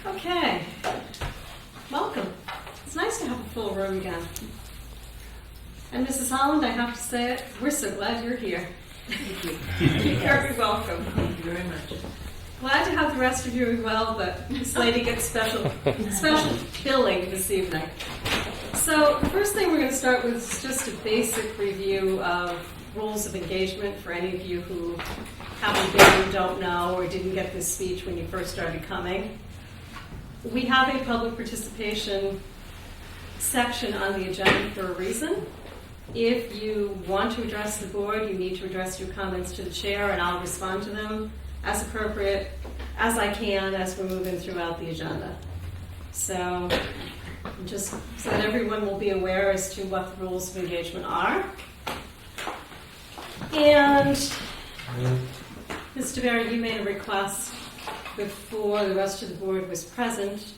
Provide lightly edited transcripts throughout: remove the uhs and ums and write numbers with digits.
Okay, welcome. It's nice to have a full room again. And Mrs. Holland, I have to say it, we're so glad you're here. Thank you. You're very welcome. Thank you very much. Glad to have the rest of you as well, but this lady gets special billing this evening. So the first thing we're going to start with is just a basic review of rules of engagement for any of you who haven't been, don't know, or didn't get this speech when you first started coming. We have a public participation section on the agenda for a reason. If you want to address the board, you need to address your comments to the chair, and I'll respond to them as appropriate as I can as we're moving throughout the agenda. So just so that everyone will be aware as to what the rules of engagement are. And Mr. Barry, you made a request before the rest of the board was present,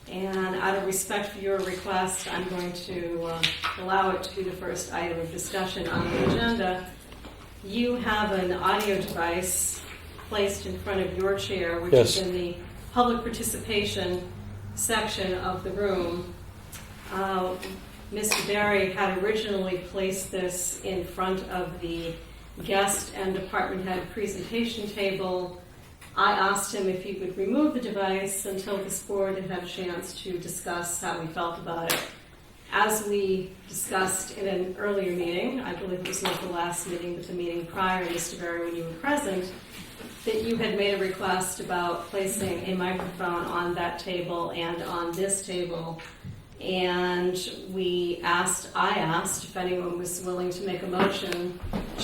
and out of respect for your request, I'm going to allow it to be the first item of discussion on the agenda. You have an audio device placed in front of your chair, which Yes. is in the public participation section of the room. Mr. Barry had originally placed this in front of the guest and department head presentation table. I asked him if he would remove the device until this board had had a chance to discuss how we felt about it. As we discussed in an earlier meeting, I believe it was not the last meeting, but the meeting prior, Mr. Barry, when you were present, that you had made a request about placing a microphone on that table and on this table. And I asked if anyone was willing to make a motion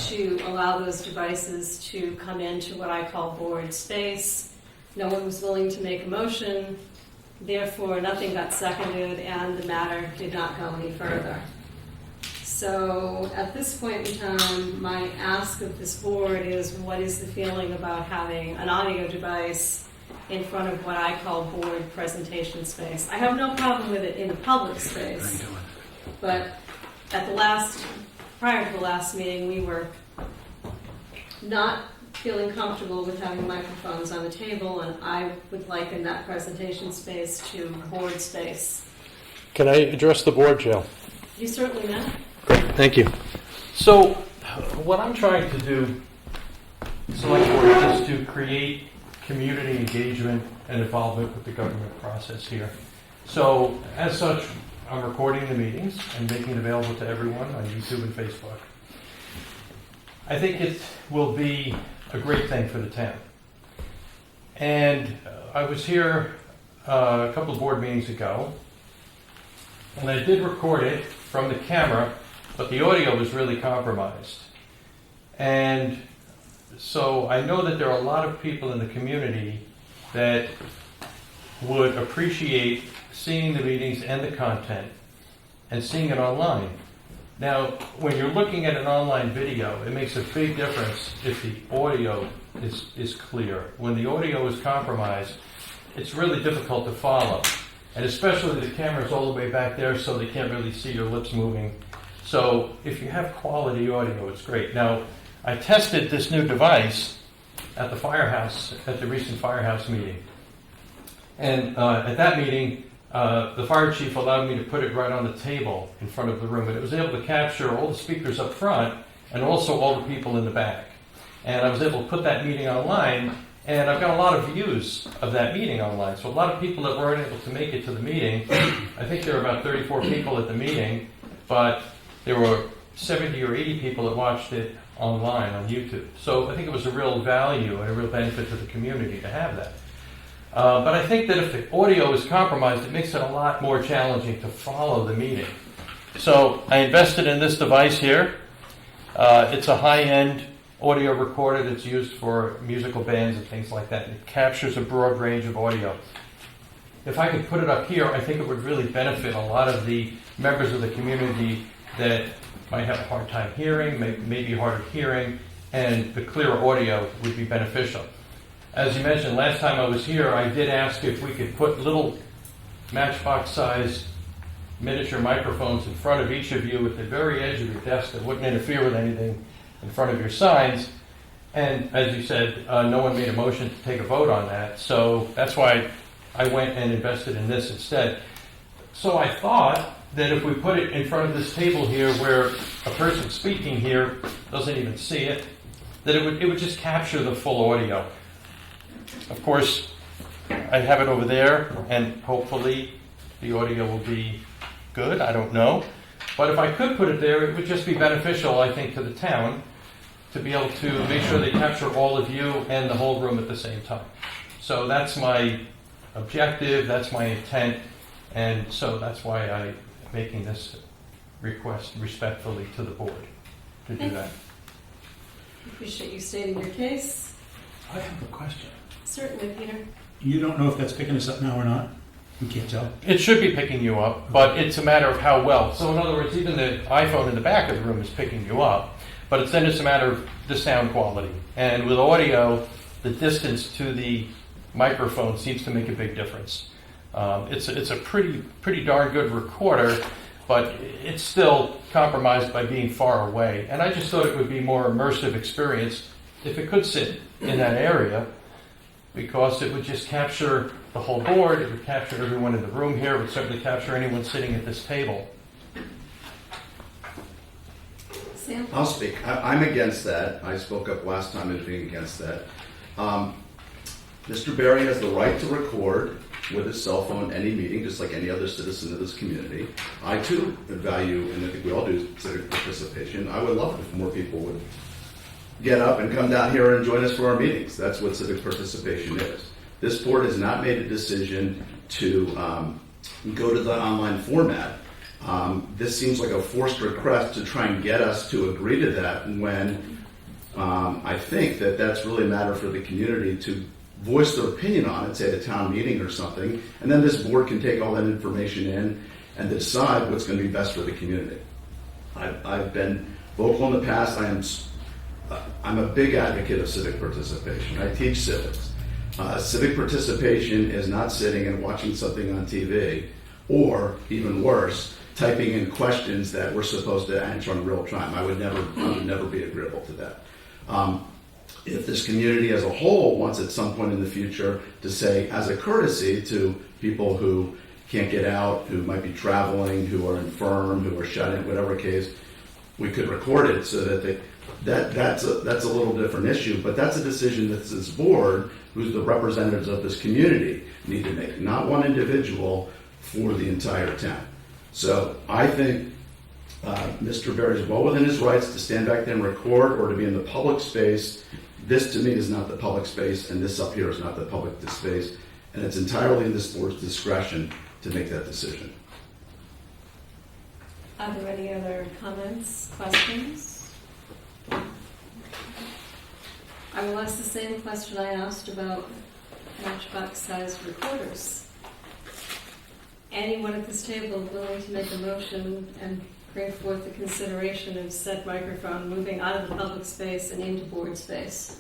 to allow those devices to come into what I call board space. No one was willing to make a motion, therefore nothing got seconded and the matter did not go any further. So at this point in time, my ask of this board is, what is the feeling about having an audio device in front of what I call board presentation space? I have no problem with it in the public space, but prior to the last meeting, we were not feeling comfortable with having microphones on the table, and I would liken that presentation space to board space. Can I address the board, Jill? You certainly may. Great, thank you. So, what I'm trying to do, select board, is to create community engagement and involvement with the government process here. So, as such, I'm recording the meetings and making it available to everyone on YouTube and Facebook. I think it will be a great thing for the town. And I was here a couple of board meetings ago, and I did record it from the camera, but the audio was really compromised. And so I know that there are a lot of people in the community that would appreciate seeing the meetings and the content and seeing it online. Now, when you're looking at an online video, it makes a big difference if the audio is clear. When the audio is compromised, it's really difficult to follow. And especially the camera's all the way back there, so they can't really see your lips moving. So if you have quality audio, it's great. Now, I tested this new device at the firehouse, at the recent firehouse meeting. And at that meeting, the fire chief allowed me to put it right on the table in front of the room. And it was able to capture all the speakers up front and also all the people in the back. And I was able to put that meeting online, and I've got a lot of views of that meeting online. So a lot of people that weren't able to make it to the meeting, I think there were about 34 people at the meeting, but there were 70 or 80 people that watched it online on YouTube. So I think it was a real value and a real benefit to the community to have that. But I think that if the audio is compromised, it makes it a lot more challenging to follow the meeting. So I invested in this device here. It's a high-end audio recorder that's used for musical bands and things like that. It captures a broad range of audio. If I could put it up here, I think it would really benefit a lot of the members of the community that might have a hard time hearing, maybe hard of hearing, and the clear audio would be beneficial. As you mentioned, last time I was here, I did ask if we could put little matchbox-sized miniature microphones in front of each of you at the very edge of your desk that wouldn't interfere with anything in front of your signs. And as you said, no one made a motion to take a vote on that. So that's why I went and invested in this instead. So I thought that if we put it in front of this table here where a person speaking here doesn't even see it, that it would just capture the full audio. Of course, I have it over there, and hopefully the audio will be good. I don't know. But if I could put it there, it would just be beneficial, I think, to the town to be able to make sure they capture all of you and the whole room at the same time. So that's my objective, that's my intent, and so that's why I'm making this request respectfully to the board to do that. Appreciate you stating your case. I have a question. Certainly, Peter. You don't know if that's picking us up now or not? We can't tell. It should be picking you up, but it's a matter of how well. So in other words, even the iPhone in the back of the room is picking you up, but then it's a matter of the sound quality. And with audio, the distance to the microphone seems to make a big difference. It's a pretty darn good recorder, but it's still compromised by being far away. And I just thought it would be more immersive experience if it could sit in that area, because it would just capture the whole board, it would capture everyone in the room here, it would certainly capture anyone sitting at this table. Sam? I'll speak. I'm against that. I spoke up last time as being against that. Mr. Berry has the right to record with his cell phone any meeting, just like any other citizen of this community. I too value, and I think we all do, civic participation. I would love it if more people would get up and come down here and join us for our meetings. That's what civic participation is. This board has not made a decision to go to the online format. This seems like a forced request to try and get us to agree to that when I think that that's really a matter for the community to voice their opinion on it, say at a town meeting or something, and then this board can take all that information in and decide what's going to be best for the community. I've been vocal in the past. I'm a big advocate of civic participation. I teach civics. Civic participation is not sitting and watching something on TV, or even worse, typing in questions that we're supposed to answer in real time. I would never be agreeable to that. If this community as a whole wants at some point in the future to say, as a courtesy to people who can't get out, who might be traveling, who are infirm, who are shut in, whatever case, we could record it so that that's a little different issue, but that's a decision that this board, who's the representatives of this community, need to make, not one individual for the entire town. So I think Mr. Berry is well within his rights to stand back there and record or to be in the public space. This to me is not the public space, and this up here is not the public space, and it's entirely in this board's discretion to make that decision. Are there any other comments, questions? I will ask the same question I asked about matchbox-sized recorders. Anyone at this table willing to make a motion and bring forth the consideration of said microphone moving out of the public space and into board space?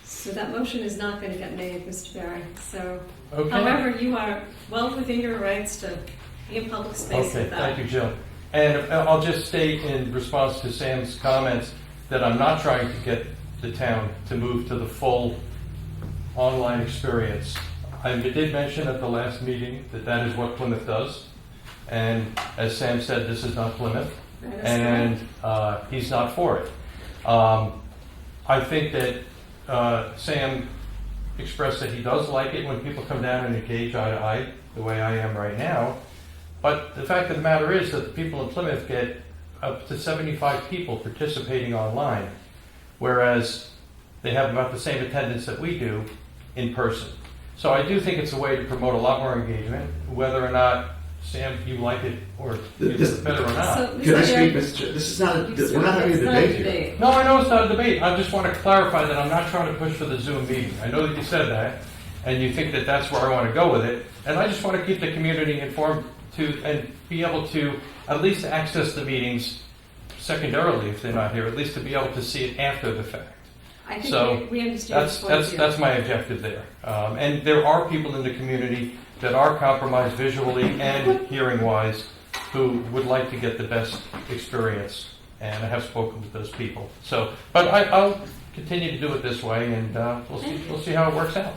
So that motion is not going to get made, Mr. Berry. So, Okay. however, you are well within your rights to be in public space Okay, with that. thank you, Jill. And I'll just state in response to Sam's comments that I'm not trying to get the town to move to the full online experience. I did mention at the last meeting that that is what Plymouth does. And as Sam said, this is not Plymouth. And he's not for it. I think that Sam expressed that he does like it when people come down and engage eye to eye the way I am right now. But the fact of the matter is that the people in Plymouth get up to 75 people participating online, whereas they have about the same attendance that we do in person. So I do think it's a way to promote a lot more engagement, whether or not, Sam, you like it or it's better or not. So, Can I Mr. speak, Berry, Mr. Chair? This is not we're not having a it's not debate here. No, I know it's not a debate. I just want to clarify that I'm not trying to push for the Zoom meeting. I know that you said that, and you think that that's where I want to go with it. And I just want to keep the community informed and be able to at least access the meetings secondarily if they're not here, at least to be able to see it after the fact. I think So we understand the point of view. that's my objective there. And there are people in the community that are compromised visually and hearing-wise who would like to get the best experience, and I have spoken with those people. So, but continue to do it this way, and we'll see how it works out.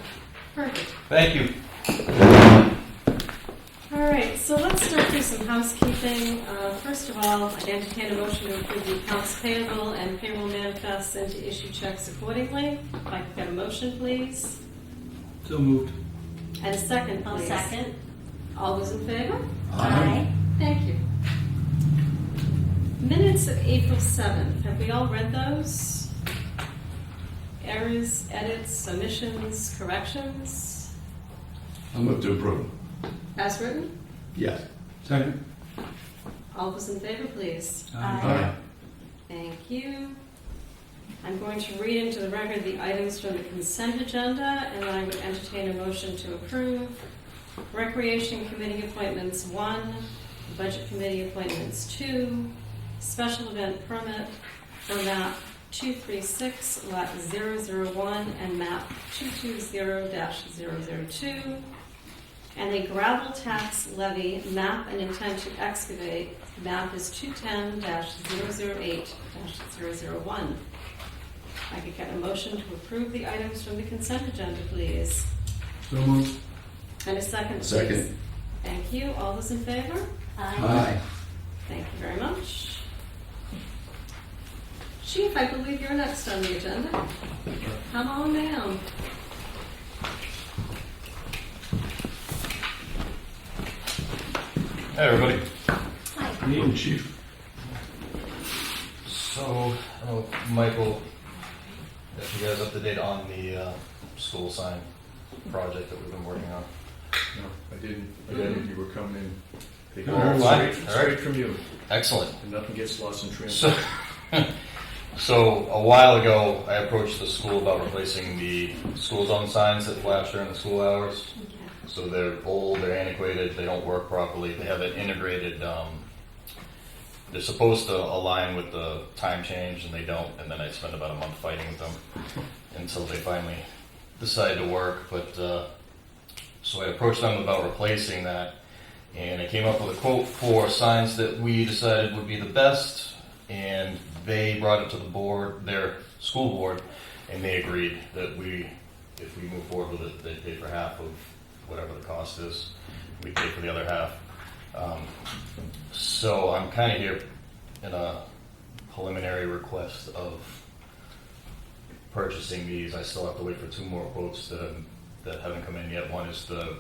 Perfect. Thank you. All right, so let's start through some housekeeping. First of all, I entertain a motion to approve the accounts payable and payroll manifests and to issue checks accordingly. If I could get a motion, please. So moved. And a second, I'll please. second. All those in favor? Aye. Thank you. Minutes of April 7th. Have we all read those? Errors, edits, omissions, corrections? I'll move to approve. As written? Yes. Second. All those in favor, please. Aye. Thank you. I'm going to read into the record the items from the consent agenda, and I would entertain a motion to approve. Recreation Committee appointments 1, Budget Committee appointments 2, Special Event Permit for map 236, lot 001, and map 220-002, and a gravel tax levy map and intent to excavate. Map is 210-008-001. I could get a motion to approve the items from the consent agenda, please. So moved. And a second, please. Second. Thank you. All those in favor? Aye. Thank you very much. Chief, I believe you're next on the agenda. Come on down. Hey, everybody. Hi. Good evening, Chief. So, I don't know, Michael, if you guys up to date on the school sign project that we've been working on. No, I didn't. I didn't. You were coming in. They go Fine. straight, All right. straight from you, Excellent. and nothing gets lost in translation. So a while ago, I approached the school about replacing the school zone signs that flash during the school hours. So they're old, they're antiquated, they don't work properly. They have an integrated, they're supposed to align with the time change, and they don't. And then I spend about a month fighting with them until they finally decide to work. But so I approached them about replacing that, and I came up with a quote for signs that we decided would be the best, and they brought it to the board, their school board, and they agreed that if we move forward with it, they'd pay for half of whatever the cost is. We pay for the other half. So I'm kind of here in a preliminary request of purchasing these. I still have to wait for 2 more quotes that haven't come in yet. One is the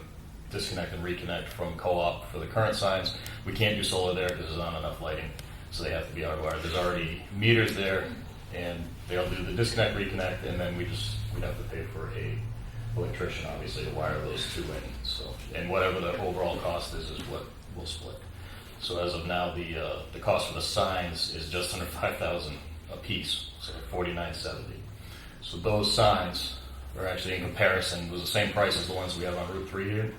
disconnect and reconnect from Co-op for the current signs. We can't do solar there because there's not enough lighting, so they have to be hardwired. There's already meters there, and they'll do the disconnect, reconnect, and then we'd have to pay for a electrician, obviously, to wire those 2 in. So, and whatever the overall cost is what we'll split. So as of now, the cost for the signs is just under $5,000 a piece, so $49.70. So those signs are actually, in comparison, was the same price as the ones we have on Route 3 here.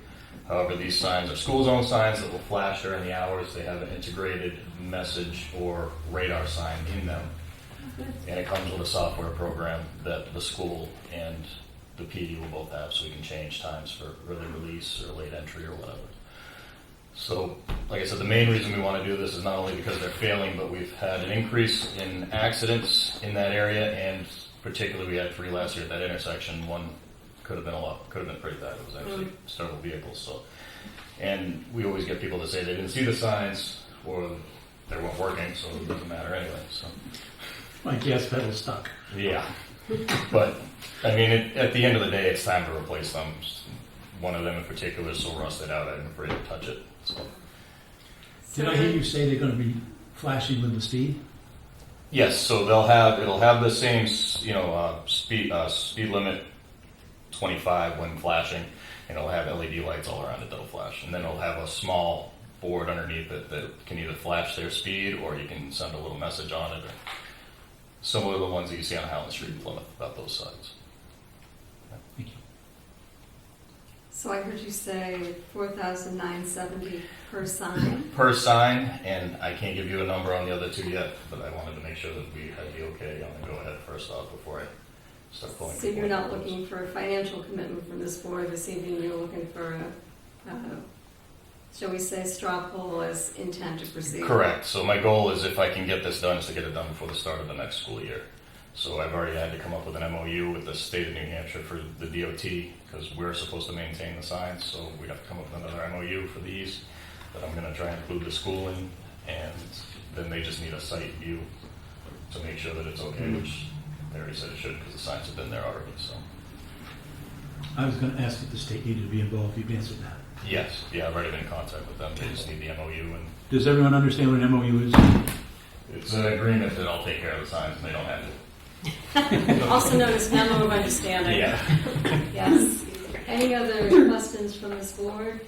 However, these signs are school zone signs that will flash during the hours. They have an integrated message or radar sign in them, and it comes with a software program that the school and the PD will both have, so we can change times for early release or late entry or whatever. So, like I said, the main reason we want to do this is not only because they're failing, but we've had an increase in accidents in that area, and particularly we had 3 last year at that intersection. One could have been pretty bad. It was actually several vehicles. So, and we always get people to say they didn't see the signs or they weren't working, so it doesn't matter anyway. So, My gas pedal stuck. yeah. But, I mean, at the end of the day, it's time to replace them. One of them in particular is so rusted out, I'm afraid to touch it. So. Did I hear you say they're going to be flashing with the speed? Yes, so it'll have the same, speed limit, 25 when flashing, and it'll have LED lights all around it that'll flash. And then it'll have a small board underneath it that can either flash their speed or you can send a little message on it. Or similar to the ones that you see on Howland Street in Plymouth about those signs. Thank you. So I heard you say $4,970 per sign. Per sign, and I can't give you a number on the other 2 yet, but I wanted to make sure that we had the okay on the go-ahead first off before I start pulling. So you're not looking for a financial commitment from this board this evening. You're looking for a shall we say, straw poll as intent to proceed? Correct. So my goal is, if I can get this done, is to get it done before the start of the next school year. So I've already had to come up with an MOU with the state of New Hampshire for the DOT, because we're supposed to maintain the signs, so we'd have to come up with another MOU for these that I'm gonna try and include the school in, and then they just need a site view to make sure that it's okay, which they already said it should, because the signs have been there already, so. I was going to ask if the state needed to be involved. You've answered that. Yes, yeah, I've already been in contact with them, they just need the MOU, and Does everyone understand what an MOU is? it's an agreement that I'll take care of the signs, and they don't have to. Also known as memo of understanding. Yeah. Yes. Any other questions from this board?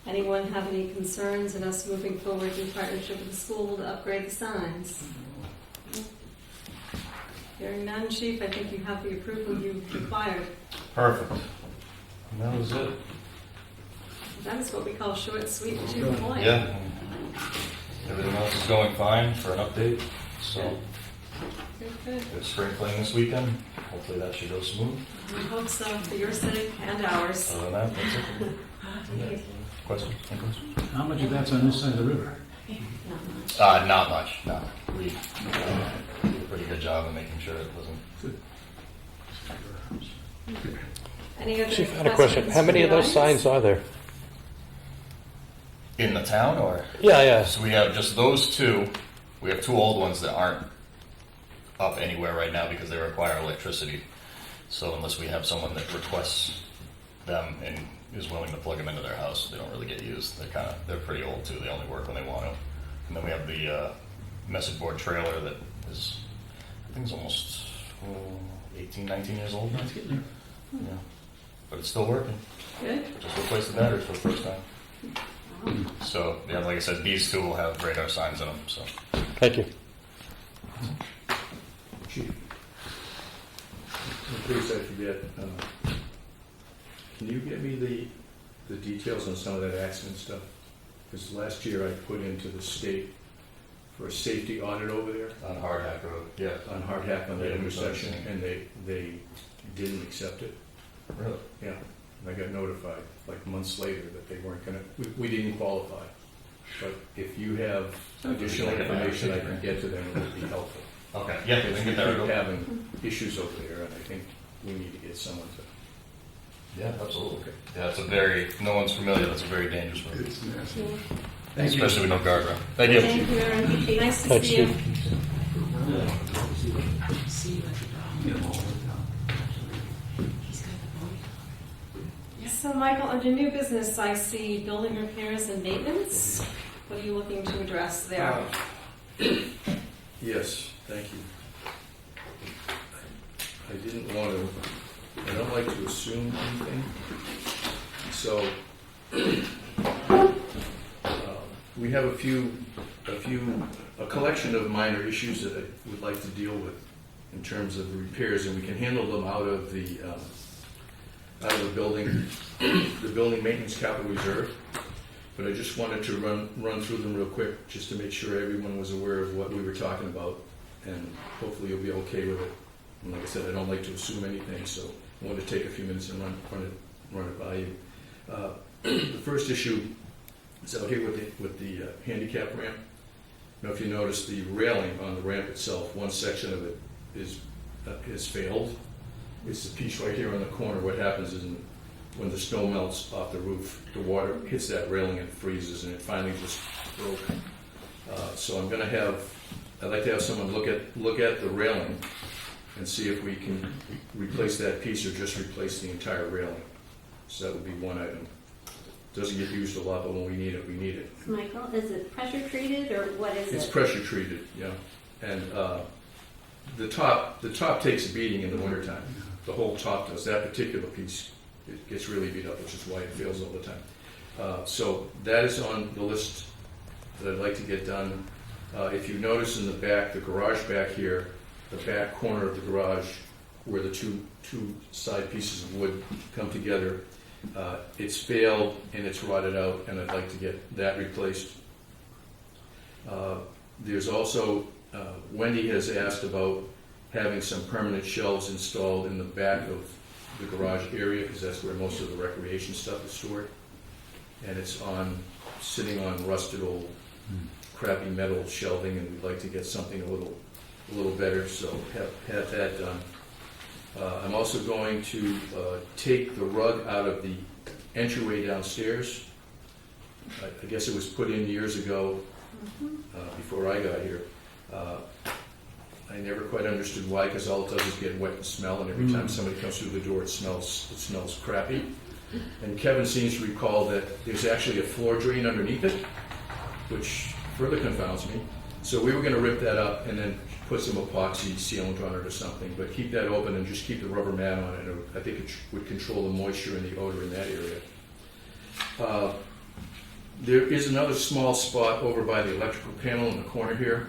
Anyone have any concerns in us moving forward in partnership with the school to upgrade the signs? Hearing none, Chief, I think you have the approval you required. Perfect. And that was it. That is what we call short, sweet, and to the point. Yeah. Everything else is going fine for an update, so Good, good. it's spring cleaning this weekend. Hopefully that should go smooth. We hope so, for your sake and ours. Other than that, that's it. Okay. Question? Any questions? How much of that's on this side of the river? Not much. Not much, no. We did a pretty good job of making sure it wasn't. Any other Chief, I had a question. How many of those signs are there? In the town, or? Yeah. So we have just those two. We have two old ones that aren't up anywhere right now because they require electricity. So unless we have someone that requests them and is willing to plug them into their house, they don't really get used. They're pretty old too. They only work when they want to. And then we have the message board trailer that is, I think, it's almost 18, 19 years old now. It's getting there. Yeah, but it's still working. Good. Just replaced the batteries for the first time. So yeah, like I said, these two will have radar signs in them. So. Thank you. Chief, in case I forget, can you get me the details on some of that accident stuff? Because last year I put into the state for a safety audit over there On Hardhack Road. Yeah. on Hardhack on Yeah, that we've intersection, done the and they didn't accept it. Really? Yeah, and I got notified like months later that they weren't gonna, we didn't qualify. But if you have additional information I can get to them, it would be helpful. Okay. Yeah, we Because can we get that. keep having issues over there, and I think we need to get someone to. Yeah, absolutely. Yeah, it's a very, no one's familiar, that's a very dangerous road. Thank you. Especially with no guardrail. Thank you. Thank you, Aaron. Nice to Thanks, see you. So, Michael, under new business, I see building repairs and maintenance. What are you looking to address there? Yes, thank you. I didn't want to, I don't like to assume anything. So, we have a collection of minor issues that I would like to deal with in terms of repairs, and we can handle them out of the building maintenance capital reserve. But I just wanted to run through them real quick, just to make sure everyone was aware of what we were talking about, and hopefully you'll be okay with it. And like I said, I don't like to assume anything, so I wanted to take a few minutes and run it by you. The first issue is out here with the handicap ramp. Now, if you notice the railing on the ramp itself, one section of it is failed. It's the piece right here on the corner. What happens is when the snow melts off the roof, the water hits that railing and freezes, and it finally just broke. So I'd like to have someone look at the railing and see if we can replace that piece or just replace the entire railing. So that would be one item. Doesn't get used a lot, but when we need it, we need it. Michael, is it pressure treated or what is It's it? pressure treated, yeah. And the top takes a beating in the wintertime. The whole top does. That particular piece, it gets really beat up, which is why it fails all the time. So that is on the list that I'd like to get done. If you notice in the back, the garage back here, the back corner of the garage where the two side pieces of wood come together, it's failed and it's rotted out, and I'd like to get that replaced. There's also, Wendy has asked about having some permanent shelves installed in the back of the garage area, because that's where most of the recreation stuff is stored. And it's sitting on rusted old crappy metal shelving, and we'd like to get something a little a little better, so have that done. I'm also going to take the rug out of the entryway downstairs. I guess it was put in years ago, before I got here. I never quite understood why, because all it does is get wet and smell, and every time somebody comes through the door, it smells crappy. And Kevin seems to recall that there's actually a floor drain underneath it, which further confounds me. So we were going to rip that up and then put some epoxy sealant on it or something, but keep that open and just keep the rubber mat on it. I think it would control the moisture and the odor in that area. There is another small spot over by the electrical panel in the corner here,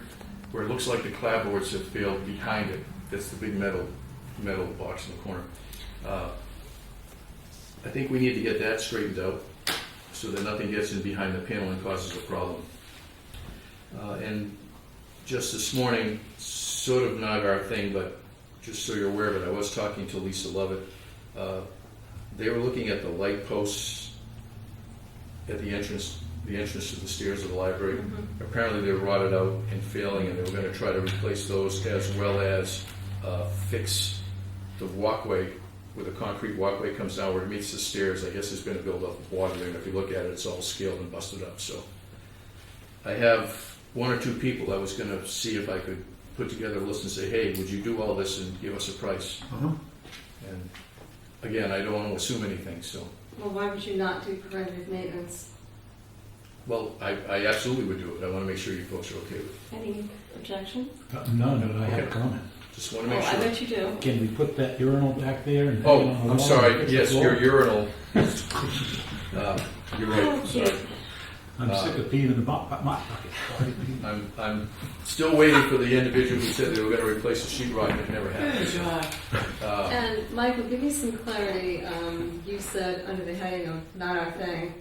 where it looks like the clapboards have failed behind it. That's the big metal box in the corner. I think we need to get that straightened out so that nothing gets in behind the panel and causes a problem. And just this morning, sort of not our thing, but just so you're aware of it, I was talking to Lisa Lovett. They were looking at the light posts at the entrance to the stairs of the library. Apparently they were rotted out and failing, and they were going to try to replace those, as well as fix the walkway, where the concrete walkway comes down where it meets the stairs. I guess there's been a buildup of water there, and if you look at it, it's all scaled and busted up. So I have one or two people I was going to see if I could put together a list and say, hey, would you do all this and give us a price? And again, I don't want to assume anything, so. Well, why would you not do preventative maintenance? Well, I absolutely would do it. I want to make sure you folks are okay with it. Any objections? No, I have a comment. Just want to Oh, make I sure. bet you do. Can we put that urinal back there? And Oh, hang it on the I'm wall sorry. and fix Yes, the your floor? urinal. You're right. Oh, Sorry. cute. I'm sick of peeing in the mop bucket. I'm still waiting for the individual who said they were going to replace the sheetrock, and it never happened. And Michael, give me some clarity. You said under the heading of not our thing,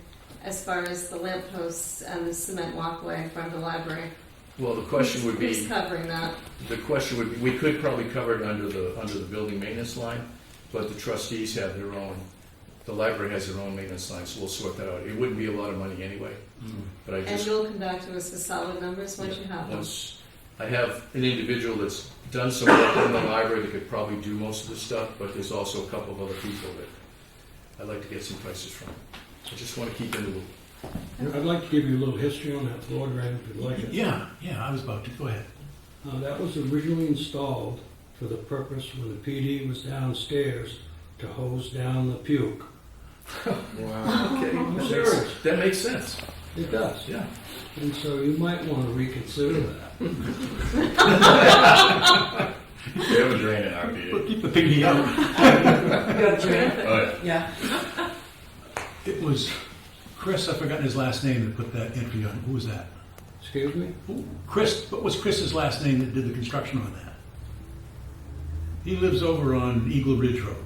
as far as the lampposts and the cement walkway in front of the library. Well, the question would Who's be, covering that? we could probably cover it under the building maintenance line, but the trustees have their own. The library has their own maintenance line, so we'll sort that out. It wouldn't be a lot of money anyway, but I And just. you'll come back to us with solid numbers once you have them. Once I have an individual that's done some work in the library that could probably do most of the stuff, but there's also a couple of other people that I'd like to get some prices from. I just want to keep in the loop. I'd like to give you a little history on that floor drain, if you'd like it. Yeah, I was about to. Go ahead. That was originally installed for the purpose when the PD was downstairs to hose down the puke. Wow. Okay. I'm serious. That makes sense. It does. Yeah. And so you might want to reconsider that. We have a drain in our PD. Keep the piggy out. Oh, yeah. Yeah. It was Chris, I've forgotten his last name, that put that entry on. Who was that? Excuse me? Chris, what was Chris's last name that did the construction on that? He lives over on Eagle Ridge Road.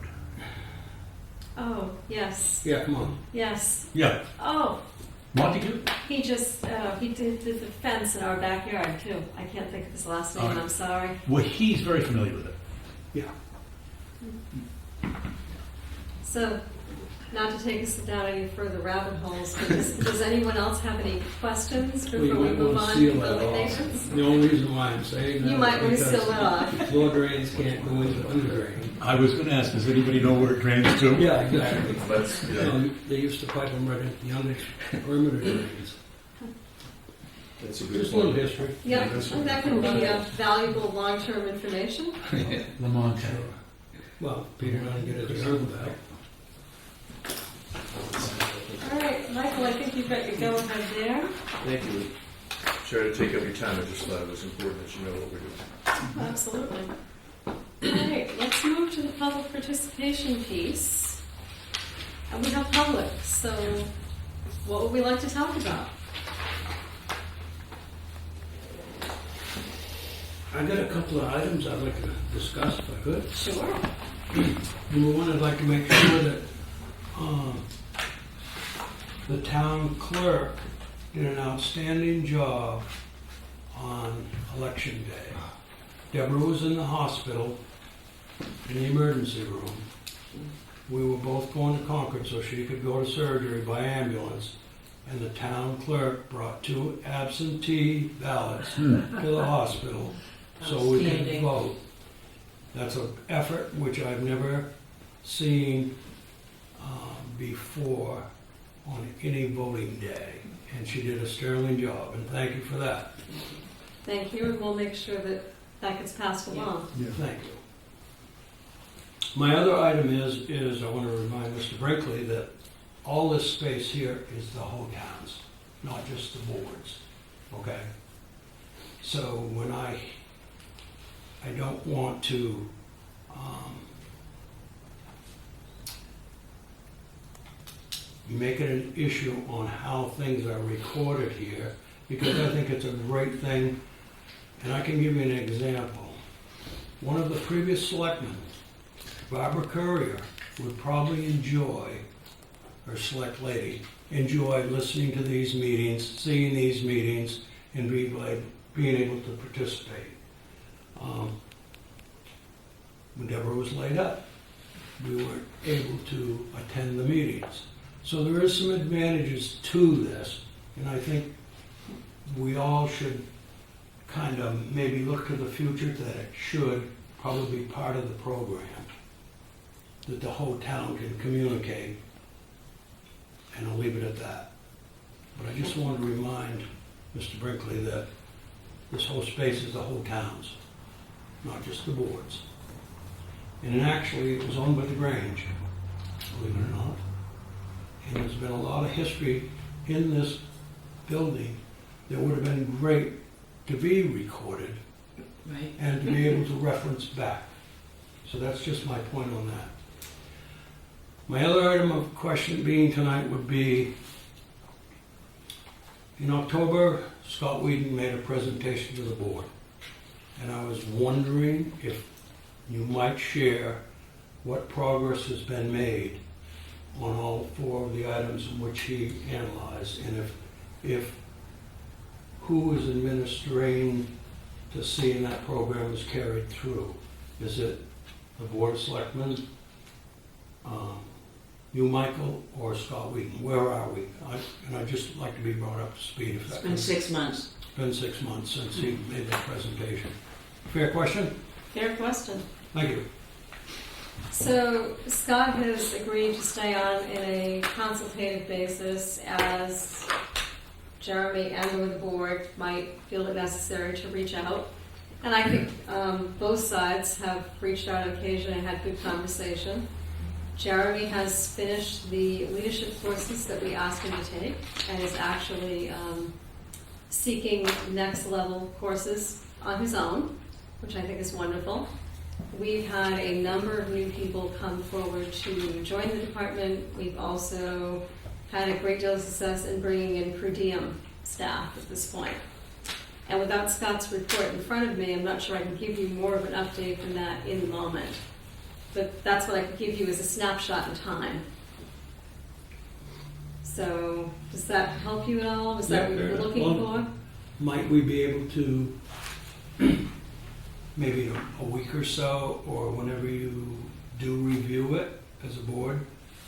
Oh, yes, Yeah, come on. yes. Yeah, Oh, Montague? he just, he did the fence in our backyard too. I can't think of his last name, All right. I'm sorry. Well, he's very familiar with it. Yeah. So, not to take us down any further rabbit holes, but does anyone else have any questions before We we might move want on to to seal that building off. maintenance? The only reason why I'm saying that You might want to is seal that off. because floor drains can't go into under drain. I was going to ask, does anybody know where it drains to? Yeah, exactly. Let's. You know, they used to pipe them right into the under perimeter drains. That's a good Just a little point. history. Yeah, and that can be valuable long-term information. Lamont. Well, Peter doesn't get his urn back. All right, Michael, I think you've got your go-ahead there. Thank you. Sorry to take up your time. I just thought it was important that you know what we're doing. Absolutely. All right, let's move to the public participation piece. And we have public, so what would we like to talk about? I got a couple of items I'd like to discuss if I could. Sure. Number one, I'd like to make sure that the town clerk did an outstanding job on election day. Deborah was in the hospital, in the emergency room. We were both going to Concord so she could go to surgery by ambulance. And the town clerk brought 2 absentee ballots to the hospital so we can Outstanding. vote. That's an effort which I've never seen before on any voting day, and she did a sterling job, and thank you for that. Thank you, and we'll make sure that that gets passed along. Yeah. Thank you. My other item is I want to remind Mr. Brinkley that all this space here is the whole town's, not just the boards, okay? So when I don't want to make it an issue on how things are recorded here, because I think it's a great thing, and I can give you an example. One of the previous selectmen, Barbara Courier, would probably enjoy, or select lady, enjoy listening to these meetings, seeing these meetings, and being able to participate. When Deborah was laid up, we weren't able to attend the meetings. So there is some advantages to this, and I think we all should kind of maybe look to the future that it should probably be part of the program, that the whole town can communicate, and I'll leave it at that. But I just want to remind Mr. Brinkley that this whole space is the whole town's, not just the boards. And actually, it was owned by the Grange, believe it or not. And there's been a lot of history in this building that would have been great to be recorded Right. and to be able to reference back. So that's just my point on that. My other item of question being tonight would be, in October, Scott Whedon made a presentation to the board. And I was wondering if you might share what progress has been made on all four of the items in which he analyzed, and if who is administering to seeing that program is carried through. Is it the Board of Selectmen, you, Michael, or Scott Whedon? Where are we? And I'd just like to be brought up to speed if It's that been could. 6 months. It's been 6 months since he made that presentation. Fair question? Fair question. Thank you. So Scott has agreed to stay on in a consultative basis as Jeremy and or the board might feel it necessary to reach out. And I think both sides have reached out on occasion and had good conversation. Jeremy has finished the leadership courses that we asked him to take and is actually seeking next level courses on his own, which I think is wonderful. We've had a number of new people come forward to join the department. We've also had a great deal of success in bringing in per diem staff at this point. And without Scott's report in front of me, I'm not sure I can give you more of an update than that in the moment. But that's what I can give you as a snapshot in time. So does that help you at all? Is that what you're looking for? Might we be able to, maybe in a week or so, or whenever you do review it as a board,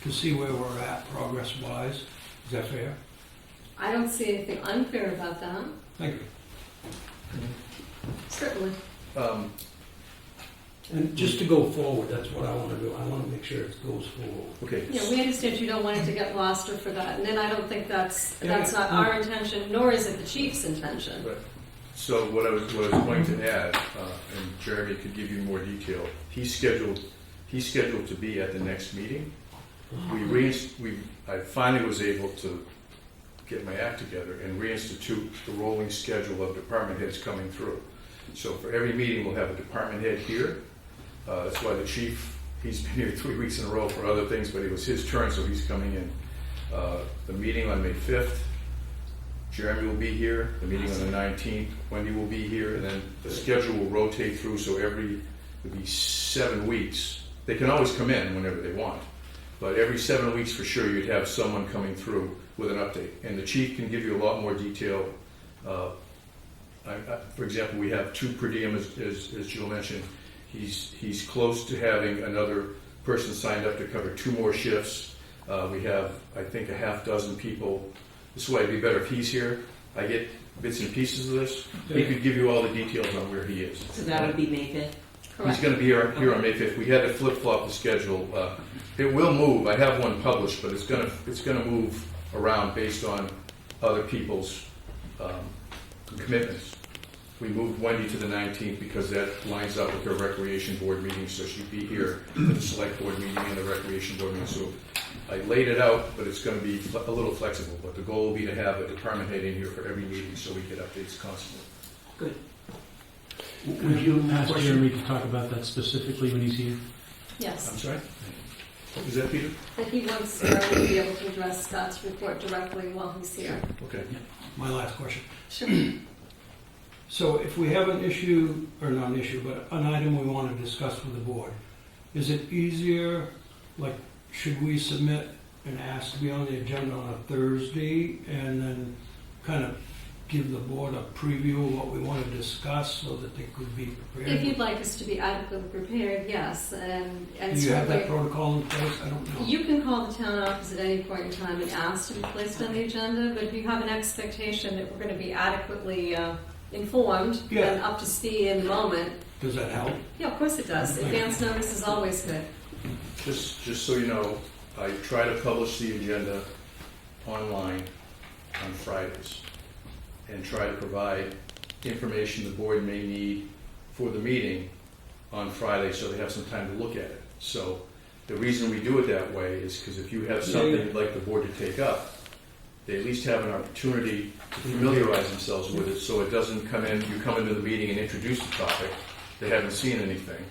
to see where we're at progress-wise? Is that fair? I don't see anything unfair about that. Thank you. Certainly. And just to go forward, that's what I want to do. I want to make sure it goes forward. Okay. Yeah, we understand you don't want it to get lost or forgotten, and I don't think that's Yeah, not yeah. our intention, nor is it the chief's intention. Right. So what I was going to add, and Jeremy could give you more detail, he's scheduled to be at the next meeting. I finally was able to get my act together and reinstitute the rolling schedule of department heads coming through. So for every meeting, we'll have a department head here. That's why the chief, he's been here 3 weeks in a row for other things, but it was his turn, so he's coming in. The meeting on May 5th, Jeremy will be here. The meeting on the 19th, Wendy will be here, and then the schedule will rotate through, so it'll be 7 weeks. They can always come in whenever they want, but every 7 weeks for sure, you'd have someone coming through with an update. And the chief can give you a lot more detail. For example, we have 2 per diem, as Jill mentioned. He's close to having another person signed up to cover 2 more shifts. We have, I think, a half dozen people. This way, it'd be better if he's here. I get bits and pieces of this, he could give you all the details on where he is. So that would be May 5th? Correct. He's going to be here on May 5th. We had to flip-flop the schedule. It will move. I have one published, but it's going to move around based on other people's commitments. We moved Wendy to the 19th because that lines up with her recreation board meeting, so she'd be here for the select board meeting and the recreation board meeting. So I laid it out, but it's going to be a little flexible. But the goal will be to have a department head in here for every meeting so we get updates constantly. Good. Would you ask Jeremy to talk about that specifically when he's here? Yes. I'm sorry? What was that, Peter? That he wants Jeremy to be able to address Scott's report directly while he's here. Okay. My last question. Sure. So if we have an issue, or not an issue, but an item we want to discuss with the board, is it easier, like, should we submit and ask to be on the agenda on a Thursday and then kind of give the board a preview of what we want to discuss so that they could be prepared? If you'd like us to be adequately prepared, yes, and Do you have that certainly protocol in place? I don't know. you can call the town office at any point in time and ask to be placed on the agenda, but if you have an expectation that we're going to be adequately informed Yeah. and up to speed in the moment, Does that help? yeah, of course it does. Advance notice is always good. Just so you know, I try to publish the agenda online on Fridays and try to provide information the board may need for the meeting on Friday so they have some time to look at it. So the reason we do it that way is because if you have something you'd like the board to take up, they at least have an opportunity to familiarize themselves with it so it doesn't come in, you come into the meeting and introduce the topic, they haven't seen anything,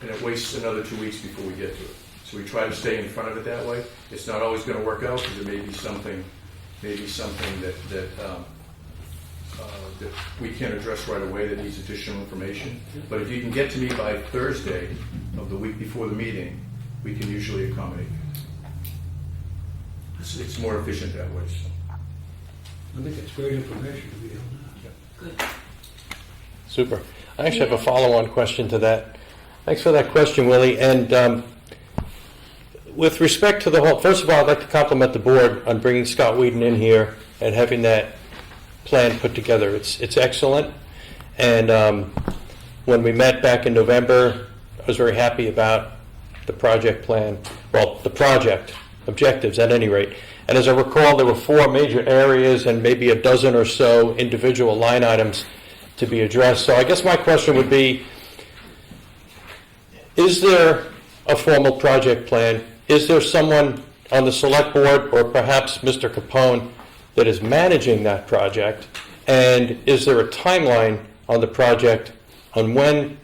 and it wastes another 2 weeks before we get to it. So we try to stay in front of it that way. It's not always going to work out because there may be something that we can't address right away that needs additional information. But if you can get to me by Thursday of the week before the meeting, we can usually accommodate. It's more efficient that way. So. I think it's great information to be on that. Good. Super. I actually have a follow-on question to that. Thanks for that question, Willie. And with respect to the whole, first of all, I'd like to compliment the board on bringing Scott Whedon in here and having that plan put together. It's excellent. And when we met back in November, I was very happy about the project plan. Well, the project objectives at any rate. And as I recall, there were 4 major areas and maybe a dozen or so individual line items to be addressed. So I guess my question would be, is there a formal project plan? Is there someone on the select board or perhaps Mr. Capone that is managing that project? And is there a timeline on the project on when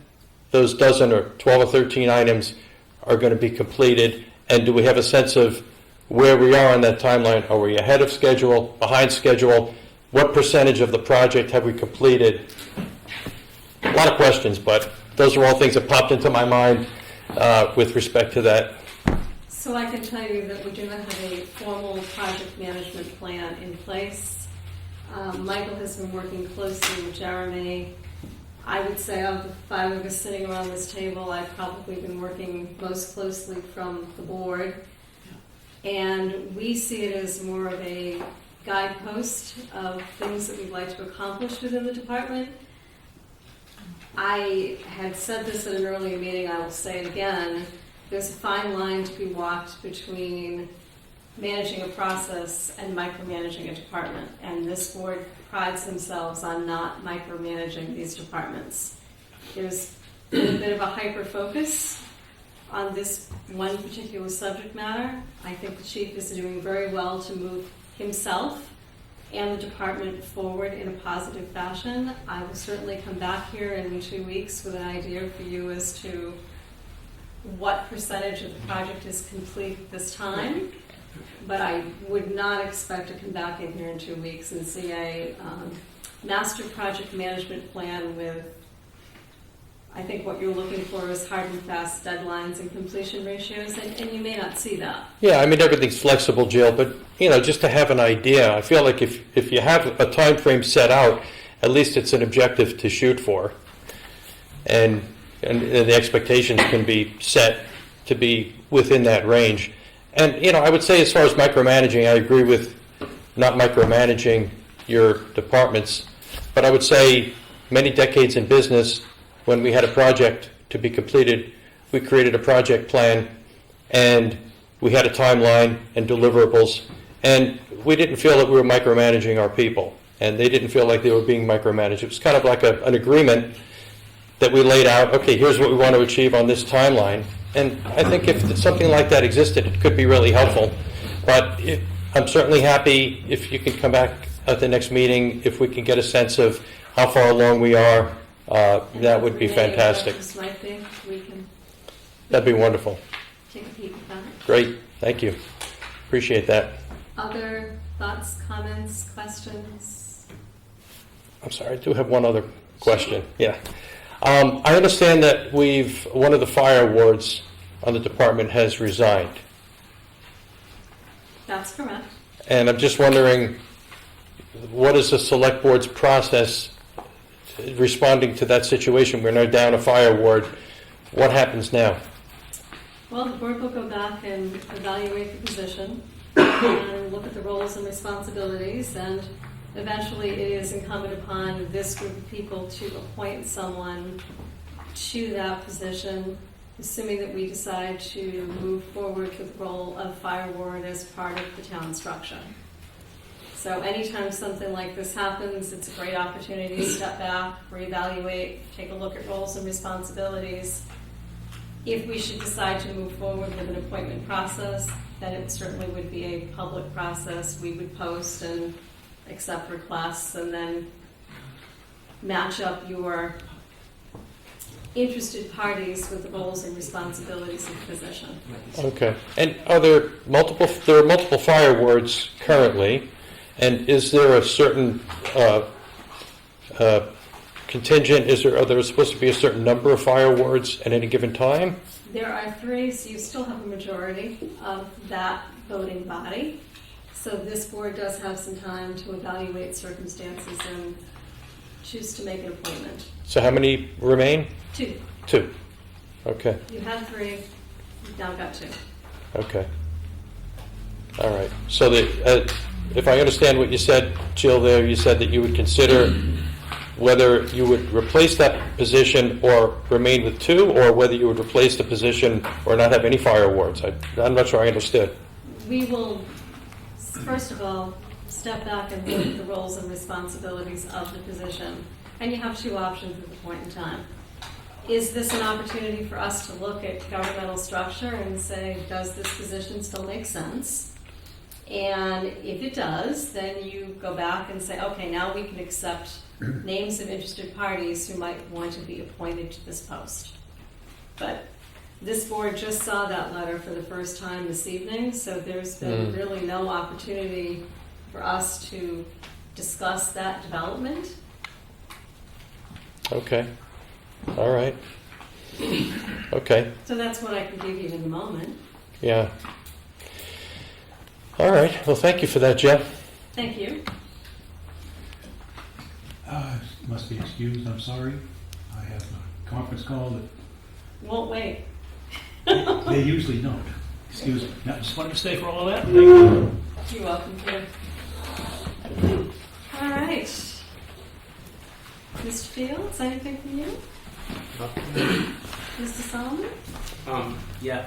those dozen or 12 or 13 items are going to be completed? And do we have a sense of where we are on that timeline? Are we ahead of schedule, behind schedule? What percentage of the project have we completed? A lot of questions, but those are all things that popped into my mind with respect to that. So I can tell you that we do not have a formal project management plan in place. Michael has been working closely with Jeremy. I would say of the 5 of us sitting around this table, I've probably been working most closely from the board. And we see it as more of a guidepost of things that we'd like to accomplish within the department. I had said this at an earlier meeting, I will say it again. There's a fine line to be walked between managing a process and micromanaging a department. And this board prides themselves on not micromanaging these departments. There's been a bit of a hyper-focus on this one particular subject matter. I think the chief is doing very well to move himself and the department forward in a positive fashion. I will certainly come back here in 2 weeks with an idea for you as to what percentage of the project is complete at this time. But I would not expect to come back in here in 2 weeks and see a master project management plan with, I think what you're looking for is hard and fast deadlines and completion ratios, and you may not see that. Yeah, I mean, everything's flexible, Jill, but, just to have an idea, I feel like if you have a time frame set out, at least it's an objective to shoot for. And the expectations can be set to be within that range. And, I would say as far as micromanaging, I agree with not micromanaging your departments, but I would say many decades in business, when we had a project to be completed, we created a project plan, and we had a timeline and deliverables, and we didn't feel that we were micromanaging our people, and they didn't feel like they were being micromanaged. It was kind of like an agreement that we laid out, okay, here's what we want to achieve on this timeline. And I think if something like that existed, it could be really helpful. But I'm certainly happy if you can come back at the next meeting, if we can get a sense of how far along we are, that would be fantastic. Might be, we can That'd be wonderful. take a peek at that. Great, thank you. Appreciate that. Other thoughts, comments, questions? I'm sorry, I do have one other question. Yeah. I understand that one of the fire wards on the department has resigned. That's correct. And I'm just wondering, what is the select board's process responding to that situation? We're now down a fire ward. What happens now? Well, the board will go back and evaluate the position and look at the roles and responsibilities, and eventually it is incumbent upon this group of people to appoint someone to that position, assuming that we decide to move forward with the role of fire ward as part of the town structure. So anytime something like this happens, it's a great opportunity to step back, reevaluate, take a look at roles and responsibilities. If we should decide to move forward with an appointment process, then it certainly would be a public process. We would post and accept requests and then match up your interested parties with the roles and responsibilities of the position. Okay. And there are multiple fire wards currently, and is there a certain contingent? Are there supposed to be a certain number of fire wards at any given time? There are 3, so you still have a majority of that voting body. So this board does have some time to evaluate circumstances and choose to make an appointment. So how many remain? 2. 2. Okay. You had 3, you've now got 2. Okay. All right. So if I understand what you said, Jill, there, you said that you would consider whether you would replace that position or remain with 2, or whether you would replace the position or not have any fire wards. I'm not sure I understood. We will, first of all, step back and look at the roles and responsibilities of the position. And you have 2 options at the point in time. Is this an opportunity for us to look at governmental structure and say, does this position still make sense? And if it does, then you go back and say, okay, now we can accept names of interested parties who might want to be appointed to this post. But this board just saw that letter for the first time this evening, so there's been really no opportunity for us to discuss that development. Okay. All right. Okay. So that's what I can give you in the moment. Yeah. All right. Well, thank you for that, Jeff. Thank you. Must be excused, I'm sorry. I have a conference call that Won't wait. they usually don't. Excuse me. Now, just wanted to stay for all that. Thank you. You're welcome to. All right. Mr. Fields, anything from you? Mr. Solomon? Yeah.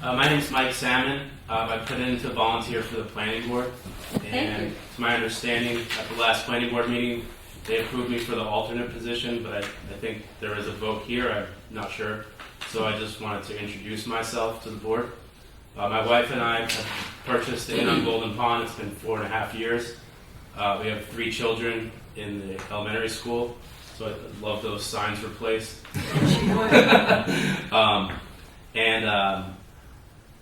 My name's Mike Salmon. I put in to volunteer for the planning board. And you. to my understanding, at the last planning board meeting, they approved me for the alternate position, but I think there is a vote here. I'm not sure. So I just wanted to introduce myself to the board. My wife and I have purchased the Inn on Golden Pond. It's been 4.5 years. We have 3 children in the elementary school, so I'd love those signs replaced.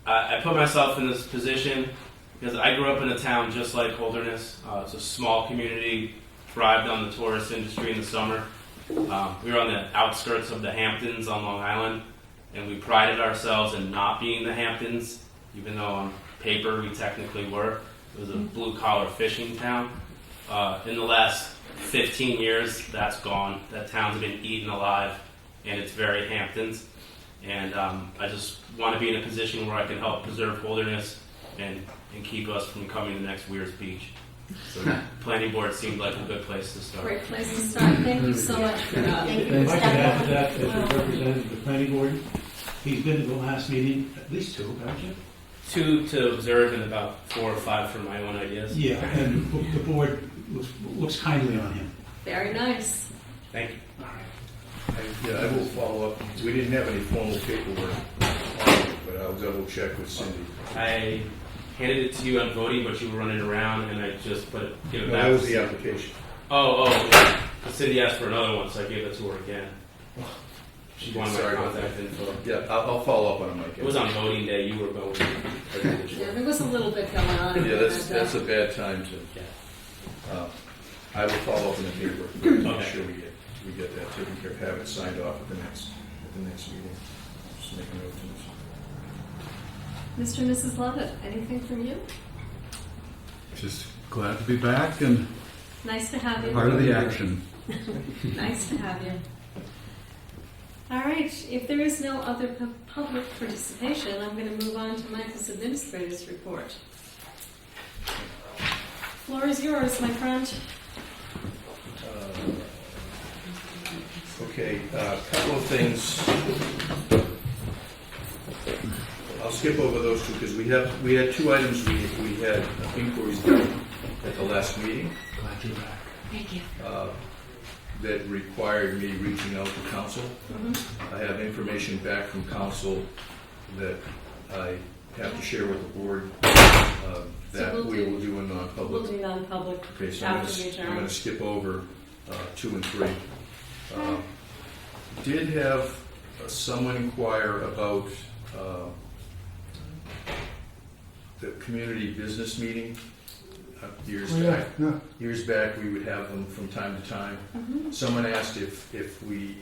I put myself in this position because I grew up in a town just like Holderness. It's a small community, thrived on the tourist industry in the summer. We were on the outskirts of the Hamptons on Long Island, and we prided ourselves in not being the Hamptons, even though on paper we technically were. It was a blue-collar fishing town. In the last 15 years, that's gone. That town's been eaten alive, and it's very Hamptons. And I just want to be in a position where I can help preserve Holderness and keep us from becoming the next Weir's Beach. So planning board seemed like a good place to start. Great place to start. Thank you so much for that. Thank you And for if I could add to stepping that, as up. a representative of the planning board, he's been at the last meeting, at least two, haven't you? 2 to observe and about 4 or 5 for my own ideas. Yeah, and the board looks kindly on him. Very nice. Thank you. Yeah, I will follow up. We didn't have any formal paperwork on it, but I'll double check with Cindy. I handed it to you on voting, but you were running around, and I just give it No, back. that was the application. Oh, yeah. Cindy asked for another one, so I gave it to her again. She wanted my Sorry about contact info. Yeah, I'll follow up on it, Mike. It was on voting day. You were going. Yeah, there was a little bit going on. Yeah, that's a bad time to. Yeah. I will follow up in the paper. Make Okay. sure we get that taken care of. Have it signed off at the next meeting. Just make a note to this. Mr. and Mrs. Lovett, anything from you? Just glad to be back and Nice to have you. part of the action. Nice to have you. All right, if there is no other public participation, I'm going to move on to Michael's administrator's report. Floor is yours, my friend. Okay, a couple of things. I'll skip over those two because we had 2 items we had inquiries done at the last meeting. Glad you're back. Thank you. That required me reaching out to council. I have information back from council that I have to share with the board that we'll we will do in We'll non-public. do non-public Okay, so I'm after we going adjourn. to skip over 2 and 3. Did have someone inquire about the community business meeting years back. Yeah. Years back, we would have them from time to time. Mhm. Someone asked if we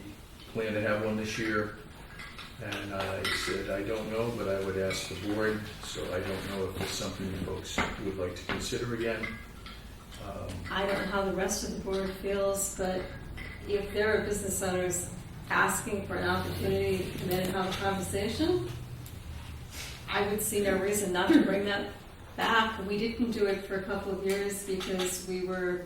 plan to have one this year, and I said, I don't know, but I would ask the board, so I don't know if it's something you folks would like to consider again. I don't know how the rest of the board feels, but if there are business owners asking for an opportunity to come in and have a conversation, I would see no reason not to bring that back. We didn't do it for a couple of years because we were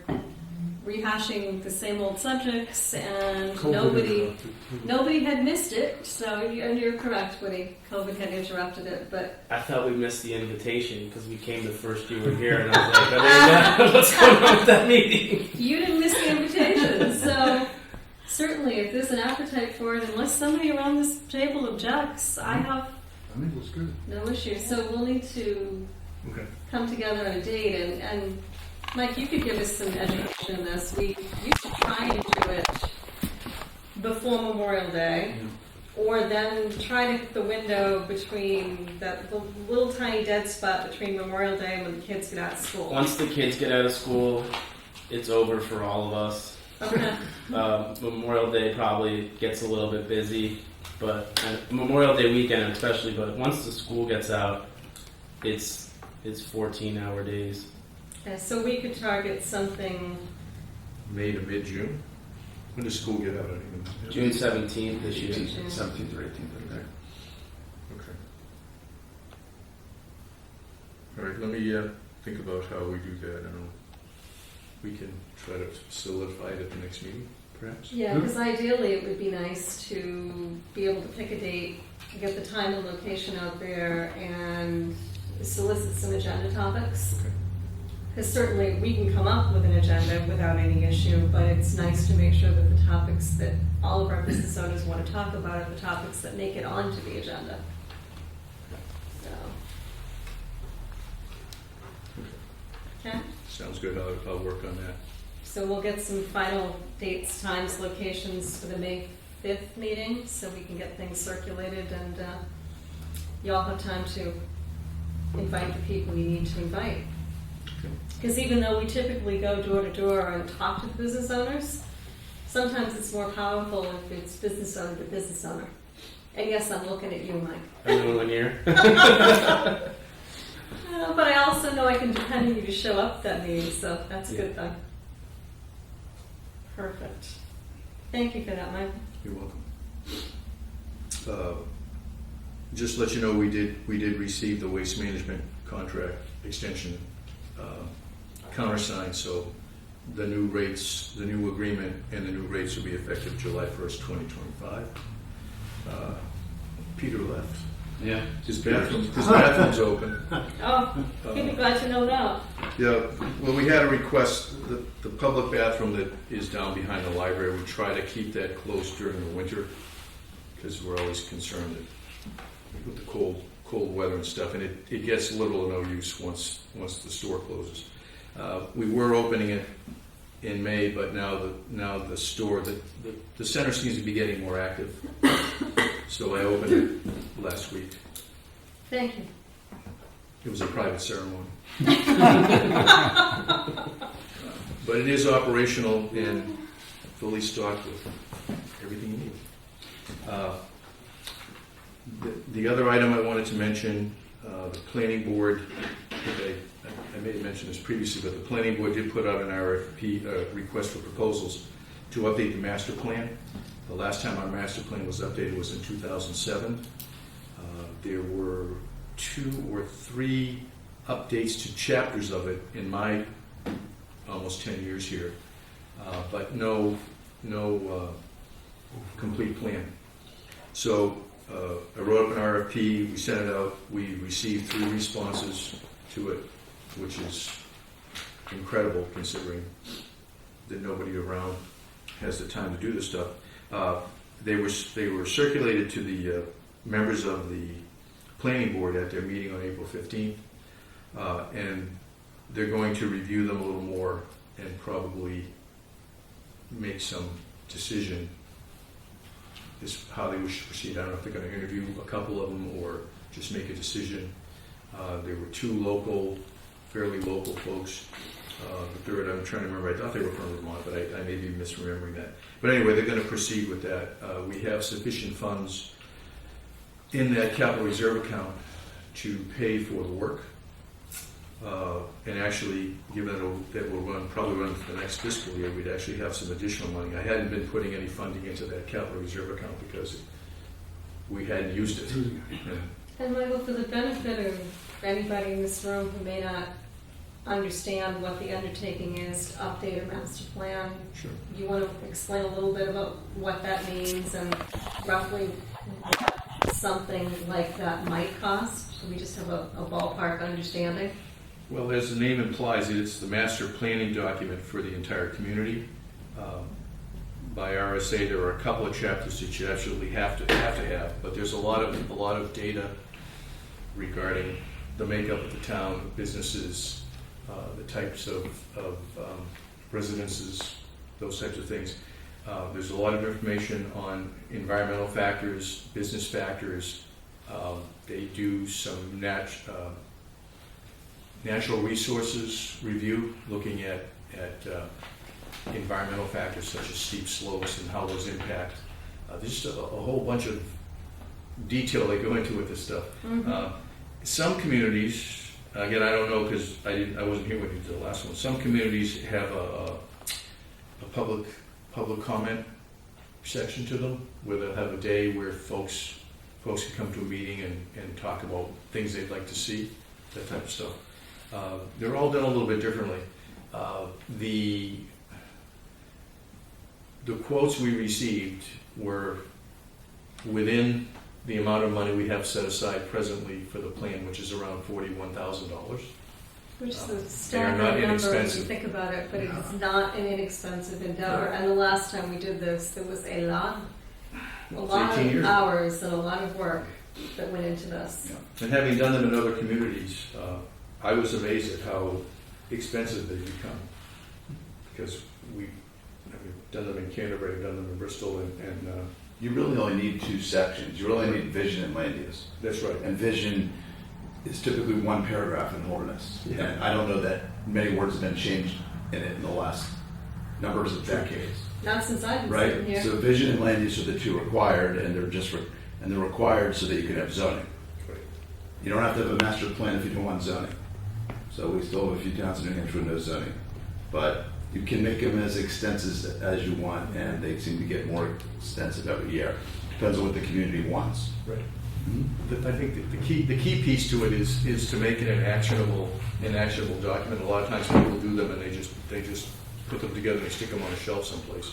rehashing the same old subjects, and nobody had missed it. So, and you're correct, Woody. COVID had interrupted it, but I thought we missed the invitation because we came the first year we were here, and I was like, I don't know what's going on with that meeting. you didn't miss the invitation. So, certainly, if there's an appetite for it, unless somebody around this table objects, I have I think it was good. no issue. So we'll need to Okay. come together on a date, and Mike, you could give us some education on this. We used to try and do it before Memorial Day, or then try to hit the window between the little tiny dead spot between Memorial Day and when the kids get out of school. Once the kids get out of school, it's over for all of us. Okay. Memorial Day probably gets a little bit busy, but Memorial Day weekend especially. But once the school gets out, it's 14-hour days. Yeah, so we could target something. May to mid-June? When does school get out? I don't even know. June 17th this year. 17th or 18th, I think. Okay. All right, let me think about how we do that. I don't know. We can try to solidify it at the next meeting, perhaps? Yeah, because ideally it would be nice to be able to pick a date, get the time and location out there, and solicit some agenda topics. Okay. Because certainly we can come up with an agenda without any issue, but it's nice to make sure that the topics that all of our business owners want to talk about are the topics that make it onto the agenda. So. Okay, Sounds good. I'll work on that. so we'll get some final dates, times, locations for the May 5th meeting, so we can get things circulated, and y'all have time to invite the people you need to invite. Because even though we typically go door to door and talk to the business owners, sometimes it's more powerful if it's business owner to business owner. And yes, I'm looking at you, Mike. Everyone here. But I also know I can depend on you to show up at that meeting, so that's a good thing. Perfect. Thank you for that, Mike. You're welcome. Just to let you know, we did receive the waste management contract extension countersigned, so the new rates, the new agreement and the new rates will be effective July 1st, 2025. Peter left. Yeah. His bathroom's open. Oh, he'd be glad to know that. Yeah, well, we had a request, the public bathroom that is down behind the library, we try to keep that closed during the winter, because we're always concerned that with the cold weather and stuff, and it gets little or no use once the store closes. We were opening it in May, but now the store, the center seems to be getting more active. So I opened it last week. Thank you. It was a private ceremony. But it is operational and fully stocked with everything you need. The other item I wanted to mention, the planning board, I may have mentioned this previously, but the planning board did put out an RFP, request for proposals, to update the master plan. The last time our master plan was updated was in 2007. There were 2 or 3 updates to chapters of it in my almost 10 years here, but no complete plan. So I wrote up an RFP, we sent it out, we received 3 responses to it, which is incredible considering that nobody around has the time to do this stuff. They were circulated to the members of the planning board at their meeting on April 15th, and they're going to review them a little more and probably make some decision as how they wish to proceed. I don't know if they're going to interview a couple of them or just make a decision. There were 2 fairly local folks. The third, I'm trying to remember, I thought they were from Vermont, but I may be misremembering that. But anyway, they're going to proceed with that. We have sufficient funds in that capital reserve account to pay for the work. And actually, given that will probably run for the next fiscal year, we'd actually have some additional money. I hadn't been putting any funding into that capital reserve account because we hadn't used it. And Michael, for the benefit of anybody in this room who may not understand what the undertaking is to update a master plan, Sure. do you want to explain a little bit about what that means and roughly what something like that might cost? So we just have a ballpark understanding. Well, as the name implies, it's the master planning document for the entire community. By RSA, there are a couple of chapters that you absolutely have to have, but there's a lot of data regarding the makeup of the town, businesses, the types of residences, those types of things. There's a lot of information on environmental factors, business factors. They do some natural resources review, looking at environmental factors such as steep slopes and how those impact. There's just a whole bunch of detail they go into with this stuff. Mm-hmm. Some communities, again, I don't know because I wasn't here when you did the last one. Some communities have a public comment section to them, where they'll have a day where folks can come to a meeting and talk about things they'd like to see, that type of stuff. They're all done a little bit differently. The quotes we received were within the amount of money we have set aside presently for the plan, which is around $41,000. Which is a They are staggering not number when you inexpensive. think about it, but it is not an inexpensive endeavor. And the last time we did this, there was a lot of 18 years. hours and a lot of work that went into this. And having done them in other communities, I was amazed at how expensive they become. Because we've done them in Canterbury, I've done them in Bristol, and You really only need 2 sections. You really need vision and land use. that's right. And vision is typically 1 paragraph in Holderness. Yeah. And I don't know that many words have been changed in it in the last numbers of decades. Not since I've been sitting Right? here. So vision and land use are the 2 required, and they're required so that you can have zoning. Right. You don't have to have a master plan if you don't want zoning. So we still have a few towns in New Hampshire with no zoning. But you can make them as extensive as you want, and they seem to get more extensive every year. Depends on what the community wants. Right. I think the key piece to it is to make it an actionable document. A lot of times people do them and they just put them together and stick them on a shelf someplace.